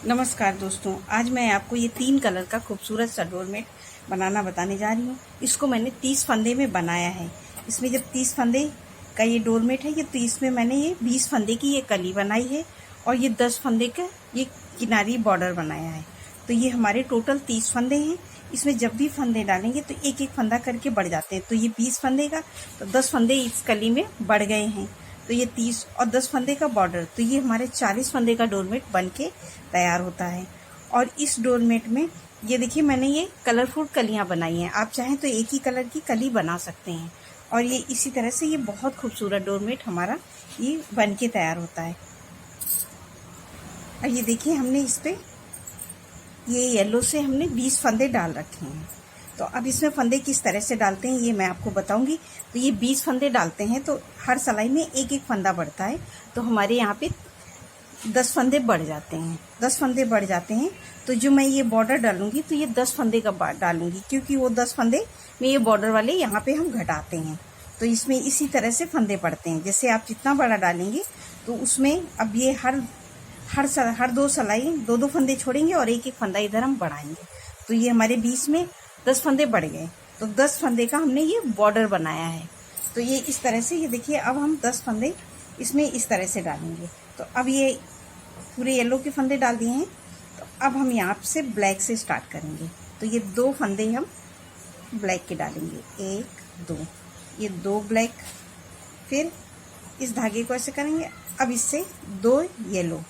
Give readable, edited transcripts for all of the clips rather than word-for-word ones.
नमस्कार दोस्तों, आज मैं आपको ये 3 कलर का खूबसूरत सा डोरमेट बनाना बताने जा रही हूँ। इसको मैंने 30 फंदे में बनाया है। इसमें जब 30 फंदे का ये डोरमेट है ये, तो इसमें मैंने ये 20 फंदे की ये कली बनाई है और ये 10 फंदे का ये किनारी बॉर्डर बनाया है। तो ये हमारे टोटल 30 फंदे हैं। इसमें जब भी फंदे डालेंगे तो एक एक फंदा करके बढ़ जाते हैं। तो ये 20 फंदे का, तो 10 फंदे इस कली में बढ़ गए हैं। तो ये 30 और 10 फंदे का बॉर्डर, तो ये हमारे 40 फंदे का डोरमेट बन के तैयार होता है। और इस डोरमेट में ये देखिए, मैंने ये कलरफुल कलियां बनाई हैं। आप चाहें तो एक ही कलर की कली बना सकते हैं। और ये इसी तरह से ये बहुत खूबसूरत डोरमेट हमारा ये बन के तैयार होता है। और ये देखिए, हमने इस पे ये येलो से हमने 20 फंदे डाल रखे हैं। तो अब इसमें फंदे किस तरह से डालते हैं ये मैं आपको बताऊंगी। तो ये 20 फंदे डालते हैं तो हर सिलाई में एक एक फंदा बढ़ता है। तो हमारे यहाँ पे 10 फंदे बढ़ जाते हैं। 10 फंदे बढ़ जाते हैं तो जो मैं ये बॉर्डर डालूंगी तो ये 10 फंदे का डालूंगी, क्योंकि वो 10 फंदे में ये बॉर्डर वाले यहाँ पे हम घटाते हैं। तो इसमें इसी तरह से फंदे पड़ते हैं। जैसे आप जितना बड़ा डालेंगे तो उसमें अब ये हर दो सिलाई दो फंदे छोड़ेंगे और एक एक फंदा इधर हम बढ़ाएंगे। तो ये हमारे बीच में 10 फंदे बढ़ गए। तो 10 फंदे का हमने ये बॉर्डर बनाया है। तो ये इस तरह से, ये देखिए, अब हम 10 फंदे इसमें इस तरह से डालेंगे। तो अब ये पूरे येलो के फंदे डाल दिए हैं। तो अब हम यहाँ से ब्लैक से स्टार्ट करेंगे। तो ये 2 फंदे हम ब्लैक के डालेंगे, 1 2, ये 2 ब्लैक। फिर इस धागे को ऐसे करेंगे। अब इससे 2 येलो,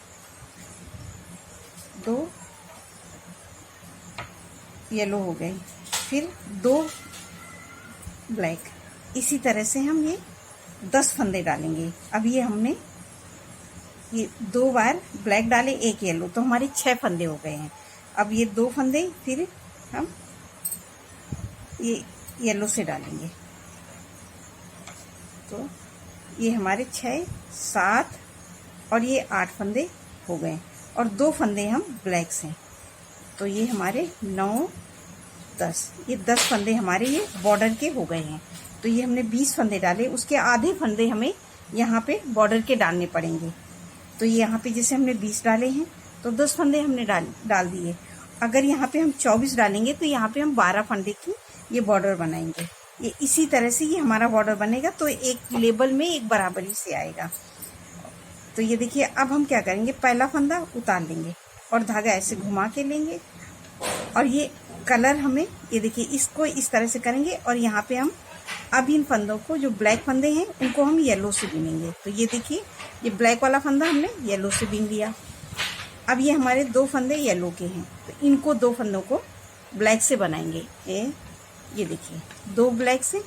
2 येलो हो गए। फिर 2 ब्लैक। इसी तरह से हम ये 10 फंदे डालेंगे। अब ये हमने ये 2 बार ब्लैक डाले, 1 येलो, तो हमारे 6 फंदे हो गए हैं। अब ये 2 फंदे फिर हम ये येलो से डालेंगे। तो ये हमारे 6 7 और ये 8 फंदे हो गए और 2 फंदे हम ब्लैक से। तो ये हमारे 9 10, ये 10 फंदे हमारे ये बॉर्डर के हो गए हैं। तो ये हमने 20 फंदे डाले, उसके आधे फंदे हमें यहाँ पे बॉर्डर के डालने पड़ेंगे। तो ये यहाँ पे जैसे हमने 20 डाले हैं तो 10 फंदे हमने डाल दिए। अगर यहाँ पे हम 24 डालेंगे तो यहाँ पे हम 12 फंदे की ये बॉर्डर बनाएंगे। ये इसी तरह से ये हमारा बॉर्डर बनेगा। तो एक लेवल में एक बराबरी से आएगा। तो ये देखिए, अब हम क्या करेंगे, पहला फंदा उतार लेंगे और धागा ऐसे घुमा के लेंगे। और ये कलर हमें, ये देखिए, इसको इस तरह से करेंगे। और यहाँ पे हम अब इन फंदों को, जो ब्लैक फंदे हैं, उनको हम येलो से बीनेंगे। तो ये देखिए, ये ब्लैक वाला फंदा हमने येलो से बीन लिया। अब ये हमारे 2 फंदे येलो के हैं, तो इनको 2 फंदों को ब्लैक से बनाएंगे। ये देखिए, 2 ब्लैक से।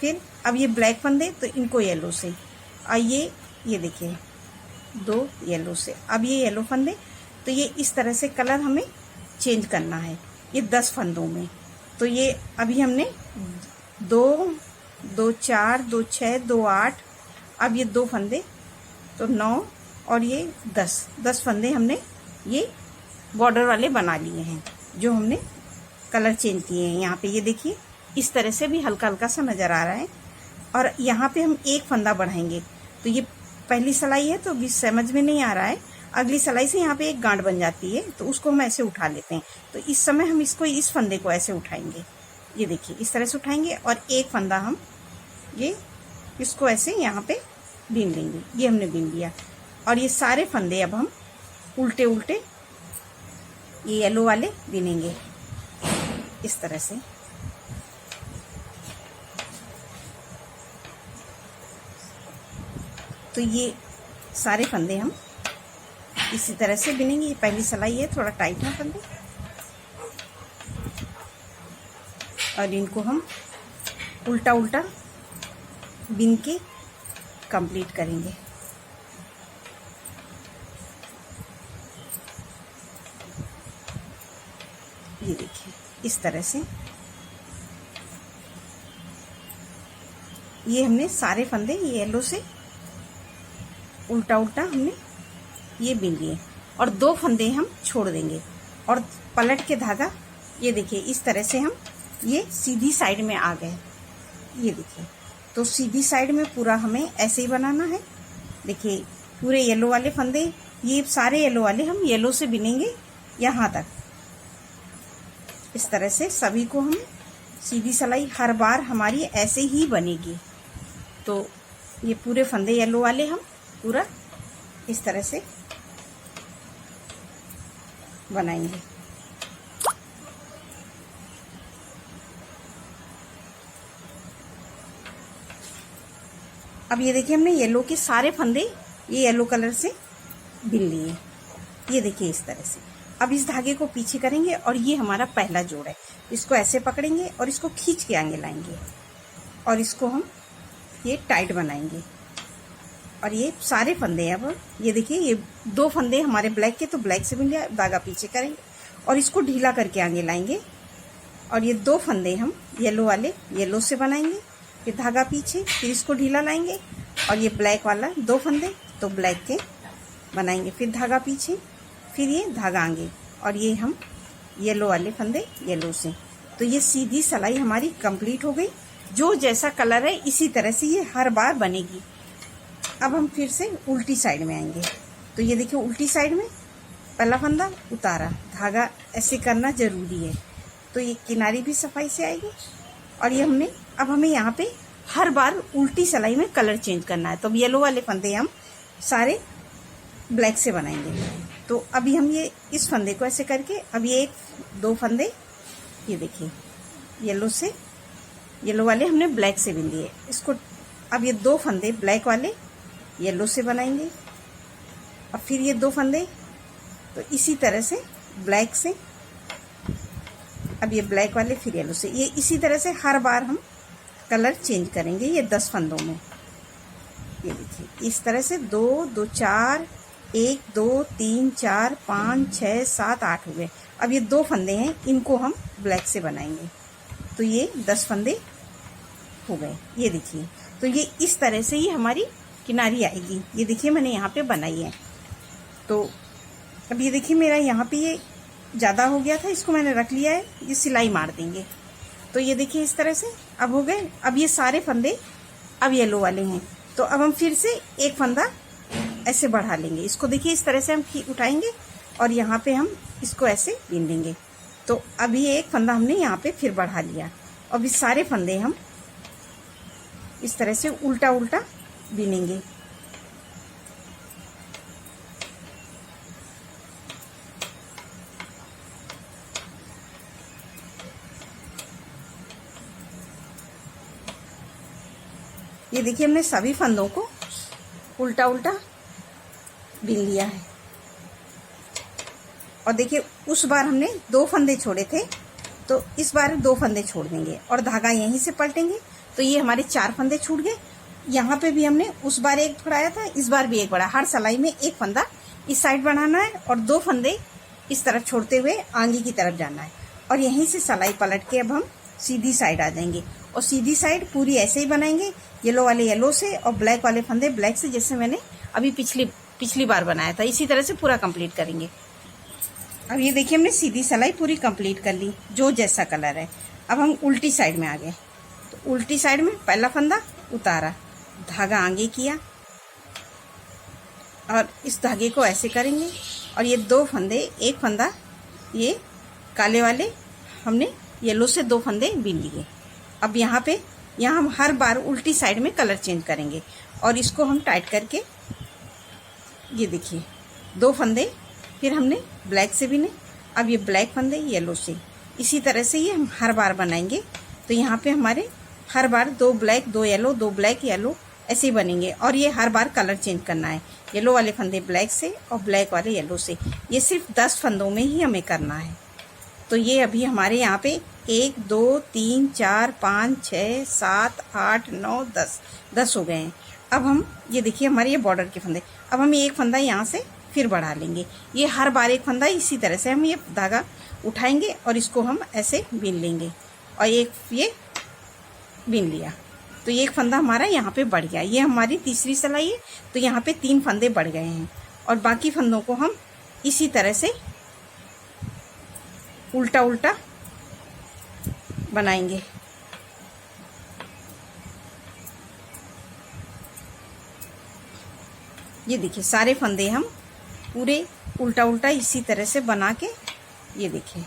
फिर अब ये ब्लैक फंदे, तो इनको येलो से। और ये देखिए, 2 येलो से। अब ये येलो फंदे, तो ये इस तरह से कलर हमें चेंज करना है ये 10 फंदों में। तो ये अभी हमने 2 2 4 2 6 2 8, अब ये 2 फंदे, तो 9 और ये 10 फंदे हमने ये बॉर्डर वाले बना लिए हैं, जो हमने कलर चेंज किए हैं। यहाँ पे ये देखिए, इस तरह से भी हल्का हल्का सा नज़र आ रहा है। और यहाँ पे हम एक फंदा बढ़ाएंगे। तो ये पहली सिलाई है तो भी समझ में नहीं आ रहा है। अगली सिलाई से यहाँ पे एक गांठ बन जाती है, तो उसको हम ऐसे उठा लेते हैं। तो इस समय हम इस फंदे को ऐसे उठाएंगे। ये देखिए, इस तरह से उठाएंगे और एक फंदा हम इसको ऐसे यहाँ पे बीन लेंगे। ये हमने बीन लिया। और ये सारे फंदे अब हम उल्टे उल्टे ये येलो वाले बीनेंगे इस तरह से। तो ये सारे फंदे हम इसी तरह से बिनेंगे। ये पहली सिलाई है, थोड़ा टाइट है फंदे। और इनको हम उल्टा उल्टा बिन के कंप्लीट करेंगे। ये देखिए, इस तरह से ये हमने सारे फंदे ये येलो से उल्टा उल्टा हमने ये बिन लिए। और 2 फंदे हम छोड़ देंगे और पलट के धागा, ये देखिए, इस तरह से हम ये सीधी साइड में आ गए। ये देखिए, तो सीधी साइड में पूरा हमें ऐसे ही बनाना है। देखिए, पूरे येलो वाले फंदे ये सारे येलो वाले हम येलो से बिनेंगे यहाँ तक। इस तरह से सभी को हम सीधी सिलाई हर बार हमारी ऐसे ही बनेगी। तो ये पूरे फंदे येलो वाले हम पूरा इस तरह से बनाएंगे। अब ये देखिए हमने येलो के सारे फंदे ये येलो कलर से बिन लिए। ये देखिए इस तरह से। अब इस धागे को पीछे करेंगे और ये हमारा पहला जोड़ है। इसको ऐसे पकड़ेंगे और इसको खींच के आगे लाएंगे और इसको हम ये टाइट बनाएंगे। और ये सारे फंदे हैं। अब ये देखिए ये 2 फंदे हमारे ब्लैक के, तो ब्लैक से बिन लिया, धागा पीछे करेंगे और इसको ढीला करके आगे लाएंगे। और ये 2 फंदे हम येलो वाले येलो से बनाएंगे, फिर धागा पीछे, फिर इसको ढीला लाएंगे। और ये ब्लैक वाला 2 फंदे तो ब्लैक के बनाएंगे, फिर धागा पीछे, फिर ये धागा आगे। और ये हम येलो वाले फंदे येलो से। तो ये सीधी सिलाई हमारी कंप्लीट हो गई। जो जैसा कलर है इसी तरह से ये हर बार बनेगी। अब हम फिर से उल्टी साइड में आएंगे। तो ये देखिए उल्टी साइड में पहला फंदा उतारा, धागा ऐसे करना जरूरी है। तो ये किनारी भी सफाई से आएगी। और ये हमने अब हमें यहाँ पे हर बार उल्टी सिलाई में कलर चेंज करना है। तो अब येलो वाले फंदे हम सारे ब्लैक से बनाएंगे। तो अभी हम ये इस फंदे को ऐसे करके अब ये 1-2 फंदे ये देखिए येलो से, येलो वाले हमने ब्लैक से बिन लिए। इसको अब ये 2 फंदे ब्लैक वाले येलो से बनाएंगे। अब फिर ये 2 फंदे तो इसी तरह से ब्लैक से, अब ये ब्लैक वाले फिर येलो से। ये इसी तरह से हर बार हम कलर चेंज करेंगे। ये 10 फंदों में ये देखिए इस तरह से 2 2 4 1 2 3 4 5 6 7 8 हो गए। अब ये 2 फंदे हैं, इनको हम ब्लैक से बनाएंगे। तो ये 10 फंदे हो गए। ये देखिए तो ये इस तरह से ये हमारी किनारी आएगी। ये देखिए मैंने यहाँ पे बनाई है। तो अब ये देखिए मेरा यहाँ पे ये ज़्यादा हो गया था, इसको मैंने रख लिया है। ये सिलाई मार देंगे। तो ये देखिए इस तरह से अब हो गए। अब ये सारे फंदे अब येलो वाले हैं। तो अब हम फिर से एक फंदा ऐसे बढ़ा लेंगे। इसको देखिए इस तरह से हम उठाएंगे और यहाँ पे हम इसको ऐसे बीन देंगे। तो अभी एक फंदा हमने यहाँ पे फिर बढ़ा लिया। अब इस सारे फंदे हम इस तरह से उल्टा उल्टा बीनेंगे। ये देखिए हमने सभी फंदों को उल्टा उल्टा बीन लिया है। और देखिए उस बार हमने 2 फंदे छोड़े थे, तो इस बार 2 फंदे छोड़ देंगे और धागा यहीं से पलटेंगे। तो ये हमारे 4 फंदे छूट गए। यहाँ पे भी हमने उस बार 1 बढ़ाया था, इस बार भी 1 बढ़ा। हर सिलाई में 1 फंदा इस साइड बढ़ाना है और 2 फंदे इस तरफ छोड़ते हुए आगे की तरफ जाना है। और यहीं से सिलाई पलट के अब हम सीधी साइड आ जाएंगे और सीधी साइड पूरी ऐसे ही बनाएंगे, येलो वाले येलो से और ब्लैक वाले फंदे ब्लैक से, जैसे मैंने अभी पिछली बार बनाया था। इसी तरह से पूरा कंप्लीट करेंगे। अब ये देखिए हमने सीधी सिलाई पूरी कंप्लीट कर ली, जो जैसा कलर है। अब हम उल्टी साइड में आ गए। तो उल्टी साइड में पहला फंदा उतारा, धागा आगे किया और इस धागे को ऐसे करेंगे। और ये 2 फंदे, एक फंदा ये काले वाले हमने येलो से 2 फंदे बीन लिए। अब यहाँ हम हर बार उल्टी साइड में कलर चेंज करेंगे और इसको हम टाइट करके ये देखिए 2 फंदे फिर हमने ब्लैक से बीने। अब ये ब्लैक फंदे येलो से, इसी तरह से ये हम हर बार बनाएंगे। तो यहाँ पे हमारे हर बार 2 ब्लैक 2 येलो 2 ब्लैक येलो ऐसे ही बनेंगे। और ये हर बार कलर चेंज करना है, येलो वाले फंदे ब्लैक से और ब्लैक वाले येलो से। ये सिर्फ 10 फंदों में ही हमें करना है। तो ये अभी हमारे यहाँ पे 1 2 3 4 5 6 7 8 9 10 हो गए हैं। अब हम ये देखिए हमारे ये बॉर्डर के फंदे, अब हम एक फंदा यहाँ से फिर बढ़ा लेंगे। ये हर बार 1 फंदा इसी तरह से हम ये धागा उठाएंगे और इसको हम ऐसे बीन लेंगे और एक ये बीन लिया। तो ये 1 फंदा हमारा यहाँ पे बढ़ गया। ये हमारी तीसरी सिलाई है। तो यहाँ पे 3 फंदे बढ़ गए हैं और बाकी फंदों को हम इसी तरह से उल्टा उल्टा बनाएंगे। ये देखिए सारे फंदे हम पूरे उल्टा उल्टा इसी तरह से बना के, ये देखिए,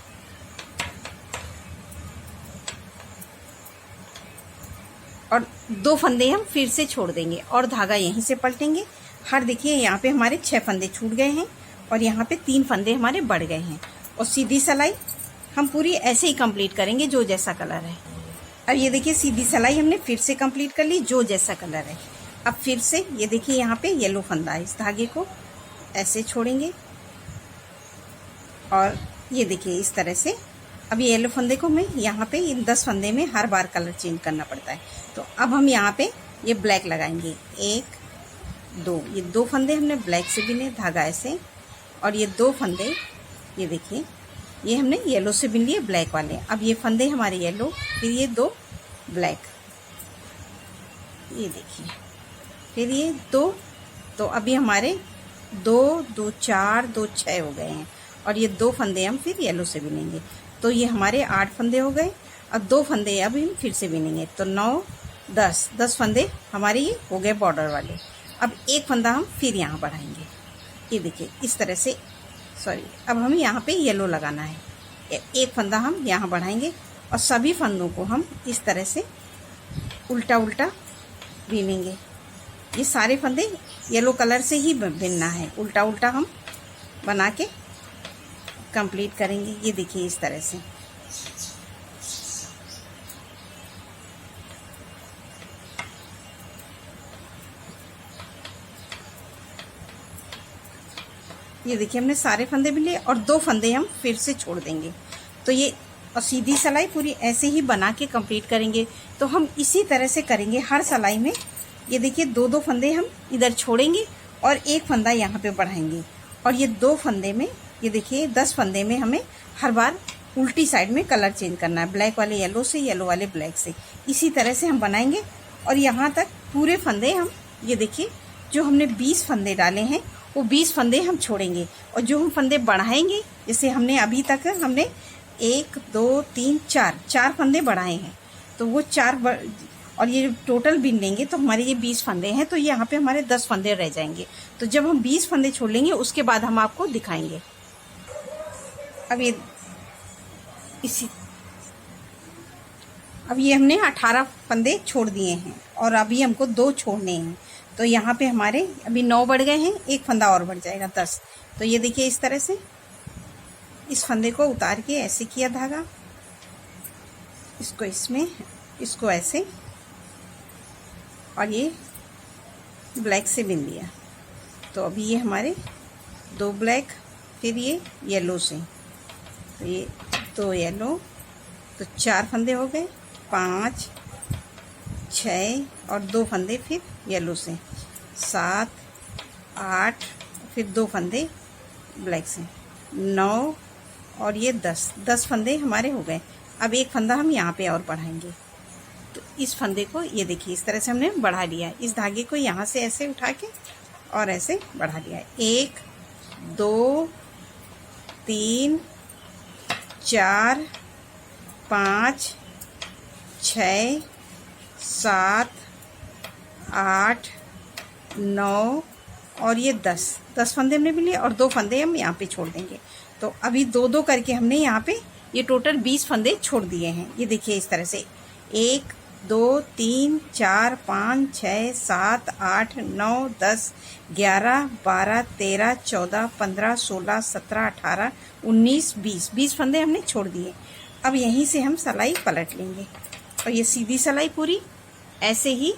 और 2 फंदे हम फिर से छोड़ देंगे और धागा यहीं से पलटेंगे। हर देखिए यहाँ पे हमारे 6 फंदे छूट गए हैं और यहाँ पे 3 फंदे हमारे बढ़ गए हैं। और सीधी सिलाई हम पूरी ऐसे ही कंप्लीट करेंगे जो जैसा कलर है। अब ये देखिए सीधी सिलाई हमने फिर से कंप्लीट कर ली जो जैसा कलर है। अब फिर से ये देखिए यहाँ पे येलो फंदा है, इस धागे को ऐसे छोड़ेंगे और ये देखिए इस तरह से। अब ये येलो फंदे को मैं यहाँ पे इन 10 फंदे में हर बार कलर चेंज करना पड़ता है। तो अब हम यहाँ पे ये ब्लैक लगाएंगे, 1 2, ये 2 फंदे हमने ब्लैक से बिने, धागा ऐसे, और ये 2 फंदे ये देखिए ये हमने येलो से बिन लिए ब्लैक वाले। अब ये फंदे हमारे येलो, फिर ये 2 ब्लैक, ये देखिए, फिर ये 2। तो अभी हमारे 2 2 4 2 6 हो गए हैं और ये 2 फंदे हम फिर येलो से बिनेंगे। तो ये हमारे 8 फंदे हो गए और 2 फंदे अब हम फिर से बिनेंगे। तो 9 10 फंदे हमारे ये हो गए बॉर्डर वाले। अब 1 फंदा हम फिर यहाँ बढ़ाएंगे, ये देखिए इस तरह से। सॉरी, अब हमें यहाँ पे येलो लगाना है। 1 फंदा हम यहाँ बढ़ाएंगे और सभी फंदों को हम इस तरह से उल्टा उल्टा बिनेंगे। ये सारे फंदे येलो कलर से ही बिनना है, उल्टा उल्टा हम बना के कंप्लीट करेंगे। ये देखिए इस तरह से। ये देखिए हमने सारे फंदे भी लिए और 2 फंदे हम फिर से छोड़ देंगे। तो ये और सीधी सिलाई पूरी ऐसे ही बना के कंप्लीट करेंगे। तो हम इसी तरह से करेंगे हर सिलाई में। ये देखिए 2 फंदे हम इधर छोड़ेंगे और 1 फंदा यहाँ पे बढ़ाएंगे और ये 2 फंदे में, ये देखिए 10 फंदे में हमें हर बार उल्टी साइड में कलर चेंज करना है, ब्लैक वाले येलो से, येलो वाले ब्लैक से। इसी तरह से हम बनाएंगे और यहाँ तक पूरे फंदे हम, ये देखिए जो हमने 20 फंदे डाले हैं वो 20 फंदे हम छोड़ेंगे और जो हम फंदे बढ़ाएंगे, जैसे हमने अभी तक हमने 1 2 3 4 फंदे बढ़ाए हैं, तो वो 4 और ये टोटल बिन लेंगे तो हमारे ये 20 फंदे हैं। तो यहाँ पे हमारे 10 फंदे रह जाएंगे। तो जब हम 20 फंदे छोड़ लेंगे उसके बाद हम आपको दिखाएंगे। अब ये हमने 18 फंदे छोड़ दिए हैं और अभी हमको 2 छोड़ने हैं। तो यहाँ पे हमारे अभी 9 बढ़ गए हैं, 1 फंदा और बढ़ जाएगा 10। तो ये देखिए इस तरह से इस फंदे को उतार के ऐसे किया धागा, इसको इसमें, इसको ऐसे, और ये ब्लैक से बिन लिया। तो अभी ये हमारे 2 ब्लैक, फिर ये येलो से, तो ये 2 येलो, तो 4 फंदे हो गए, 5 6 और 2 फंदे फिर येलो से, 7 8, फिर 2 फंदे ब्लैक से, 9 और ये 10 फंदे हमारे हो गए। अब 1 फंदा हम यहाँ पे और बढ़ाएंगे। तो इस फंदे को ये देखिए इस तरह से हमने बढ़ा लिया। इस धागे को यहाँ से ऐसे उठा के और ऐसे बढ़ा लिया। 1 2 3 4 5 6 7 8 9 और ये 10 फंदे हमने भी लिए और 2 फंदे हम यहाँ पे छोड़ देंगे। तो अभी 2 करके हमने यहाँ पे ये टोटल 20 फंदे छोड़ दिए हैं। ये देखिए इस तरह से 1 2 3 4 5 6 7 8 9 10 11 12 13 14 15 16 17 18 19 20 फंदे हमने छोड़ दिए। अब यहीं से हम सिलाई पलट लेंगे और ये सीधी सिलाई पूरी ऐसे ही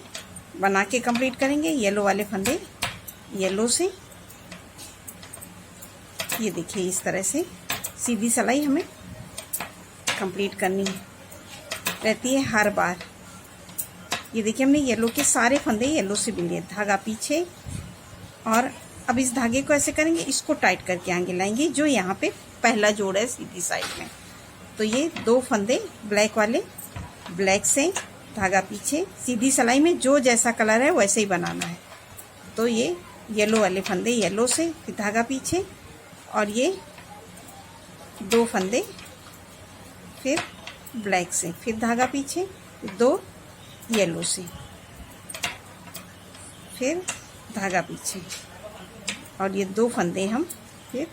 बना के कंप्लीट करेंगे। येलो वाले फंदे येलो से, ये देखिए इस तरह से सीधी सिलाई हमें कंप्लीट करनी रहती है हर बार। ये देखिए हमने येलो के सारे फंदे येलो से बिन लिए, धागा पीछे, और अब इस धागे को ऐसे करेंगे, इसको टाइट करके आगे लाएंगे जो यहाँ पे पहला जोड़ है सीधी साइड में। तो ये 2 फंदे ब्लैक वाले, ब्लैक से धागा पीछे, सीधी सिलाई में जो जैसा कलर है वैसे ही बनाना है। तो ये येलो वाले फंदे येलो से, फिर धागा पीछे, और ये 2 फंदे फिर ब्लैक से, फिर धागा पीछे, 2 येलो से, फिर धागा पीछे, और ये 2 फंदे हम फिर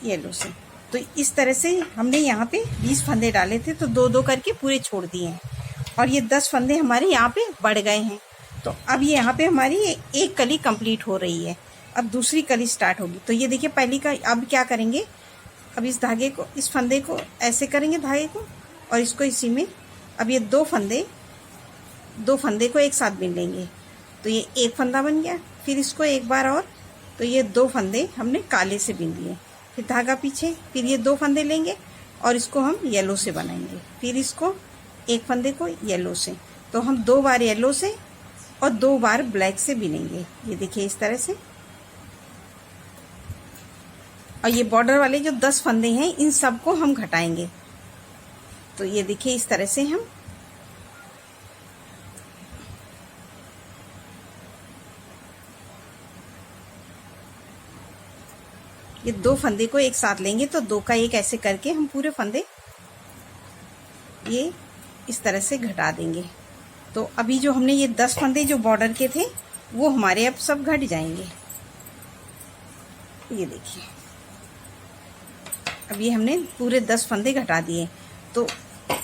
येलो से। तो इस तरह से हमने यहाँ पे 20 फंदे डाले थे, तो 2-2 करके पूरे छोड़ दिए हैं और ये 10 फंदे हमारे यहाँ पे बढ़ गए हैं। तो अब ये यहाँ पे हमारी एक कली कंप्लीट हो रही है, अब दूसरी कली स्टार्ट होगी। तो ये देखिए पहली का अब क्या करेंगे, अब इस धागे को, इस फंदे को ऐसे करेंगे धागे को और इसको इसी में, अब ये दो फंदे को एक साथ बिन लेंगे। तो ये एक फंदा बन गया, फिर इसको एक बार और, तो ये 2 फंदे हमने काले से बिन लिए, फिर धागा पीछे, फिर ये 2 फंदे लेंगे और इसको हम येलो से बनाएंगे, फिर इसको एक फंदे को येलो से। तो हम 2 बार येलो से और 2 बार ब्लैक से बिनेंगे। ये देखिए इस तरह से। और ये बॉर्डर वाले जो 10 फंदे हैं इन सबको हम घटाएंगे। तो ये देखिए इस तरह से हम ये 2 फंदे को एक साथ लेंगे, तो 2 का 1 ऐसे करके हम पूरे फंदे ये इस तरह से घटा देंगे। तो अभी जो हमने ये 10 फंदे जो बॉर्डर के थे वो हमारे अब सब घट जाएंगे। ये देखिए अब ये हमने पूरे 10 फंदे घटा दिए, तो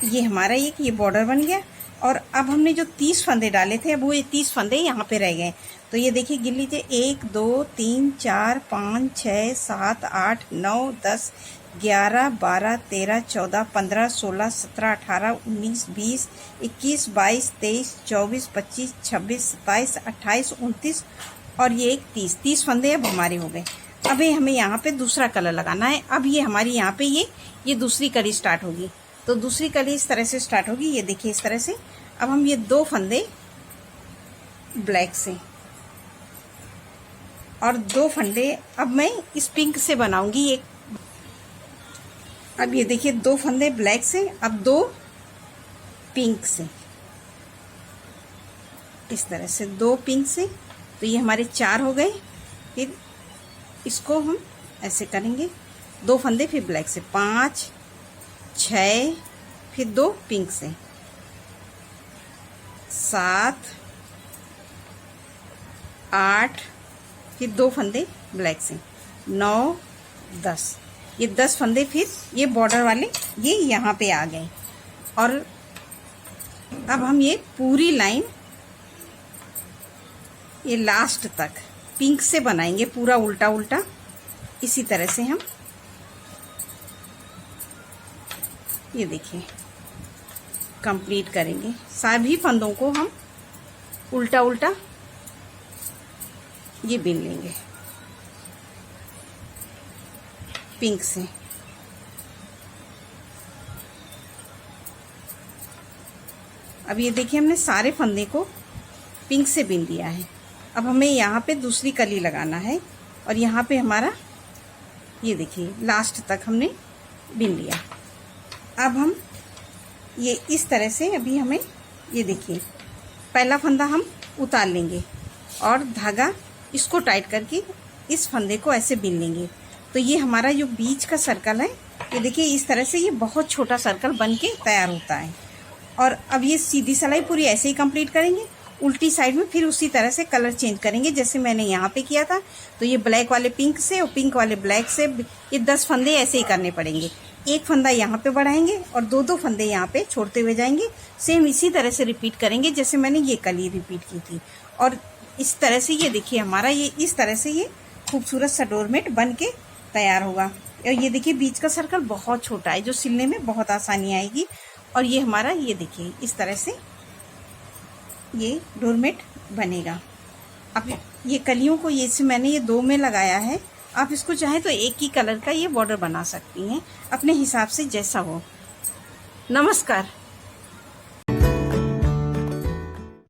ये हमारा ये बॉर्डर बन गया। और अब हमने जो 30 फंदे डाले थे, अब वो ये 30 फंदे यहाँ पे रह गए। तो ये देखिए गिन लीजिए, 1 2 3 4 5 6 7 8 9 10 11 12 13 14 15 16 17 18 19 20 21 22 23 24 25 26 27 28 29 और ये 30 फंदे अब हमारे हो गए। अब ये हमें यहाँ पे दूसरा कलर लगाना है। अब ये हमारी यहाँ पे ये दूसरी कली स्टार्ट होगी। तो दूसरी कली इस तरह से स्टार्ट होगी, ये देखिए इस तरह से। अब हम ये 2 फंदे ब्लैक से और 2 फंदे अब मैं इस पिंक से बनाऊंगी एक। अब ये देखिए 2 फंदे ब्लैक से, अब 2 पिंक से, इस तरह से 2 पिंक से। तो ये हमारे 4 हो गए। फिर इसको हम ऐसे करेंगे, 2 फंदे फिर ब्लैक से, 5 6 फिर 2 पिंक से, 7 8 फिर 2 फंदे ब्लैक से, 9 10। ये 10 फंदे फिर ये बॉर्डर वाले ये यहाँ पे आ गए। और अब हम ये पूरी लाइन ये लास्ट तक पिंक से बनाएंगे, पूरा उल्टा उल्टा इसी तरह से हम ये देखिए कंप्लीट करेंगे। सभी फंदों को हम उल्टा उल्टा ये बिन लेंगे पिंक से। अब ये देखिए हमने सारे फंदे को पिंक से बिन लिया है। अब हमें यहाँ पे दूसरी कली लगाना है और यहाँ पे हमारा ये देखिए लास्ट तक हमने बिन लिया। अब हम ये इस तरह से अभी हमें ये देखिए पहला फंदा हम उतार लेंगे और धागा इसको टाइट करके इस फंदे को ऐसे बिन लेंगे। तो ये हमारा जो बीच का सर्कल है, ये देखिए इस तरह से ये बहुत छोटा सर्कल बन के तैयार होता है। और अब ये सीधी सिलाई पूरी ऐसे ही कंप्लीट करेंगे। उल्टी साइड में फिर उसी तरह से कलर चेंज करेंगे जैसे मैंने यहाँ पे किया था। तो ये ब्लैक वाले पिंक से और पिंक वाले ब्लैक से ये 10 फंदे ऐसे ही करने पड़ेंगे। एक फंदा यहाँ पे बढ़ाएंगे और 2-2 फंदे यहाँ पे छोड़ते हुए जाएंगे। सेम इसी तरह से रिपीट करेंगे जैसे मैंने ये कली रिपीट की थी। और इस तरह से ये देखिए हमारा ये इस तरह से ये खूबसूरत सा डोरमेट बन के तैयार होगा। और ये देखिए बीच का सर्कल बहुत छोटा है जो सिलने में बहुत आसानी आएगी। और ये हमारा ये देखिए इस तरह से ये डोरमेट बनेगा। अब ये कलियों को ये से मैंने ये 2 में लगाया है। आप इसको चाहें तो एक ही कलर का ये बॉर्डर बना सकती हैं अपने हिसाब से जैसा हो। नमस्कार।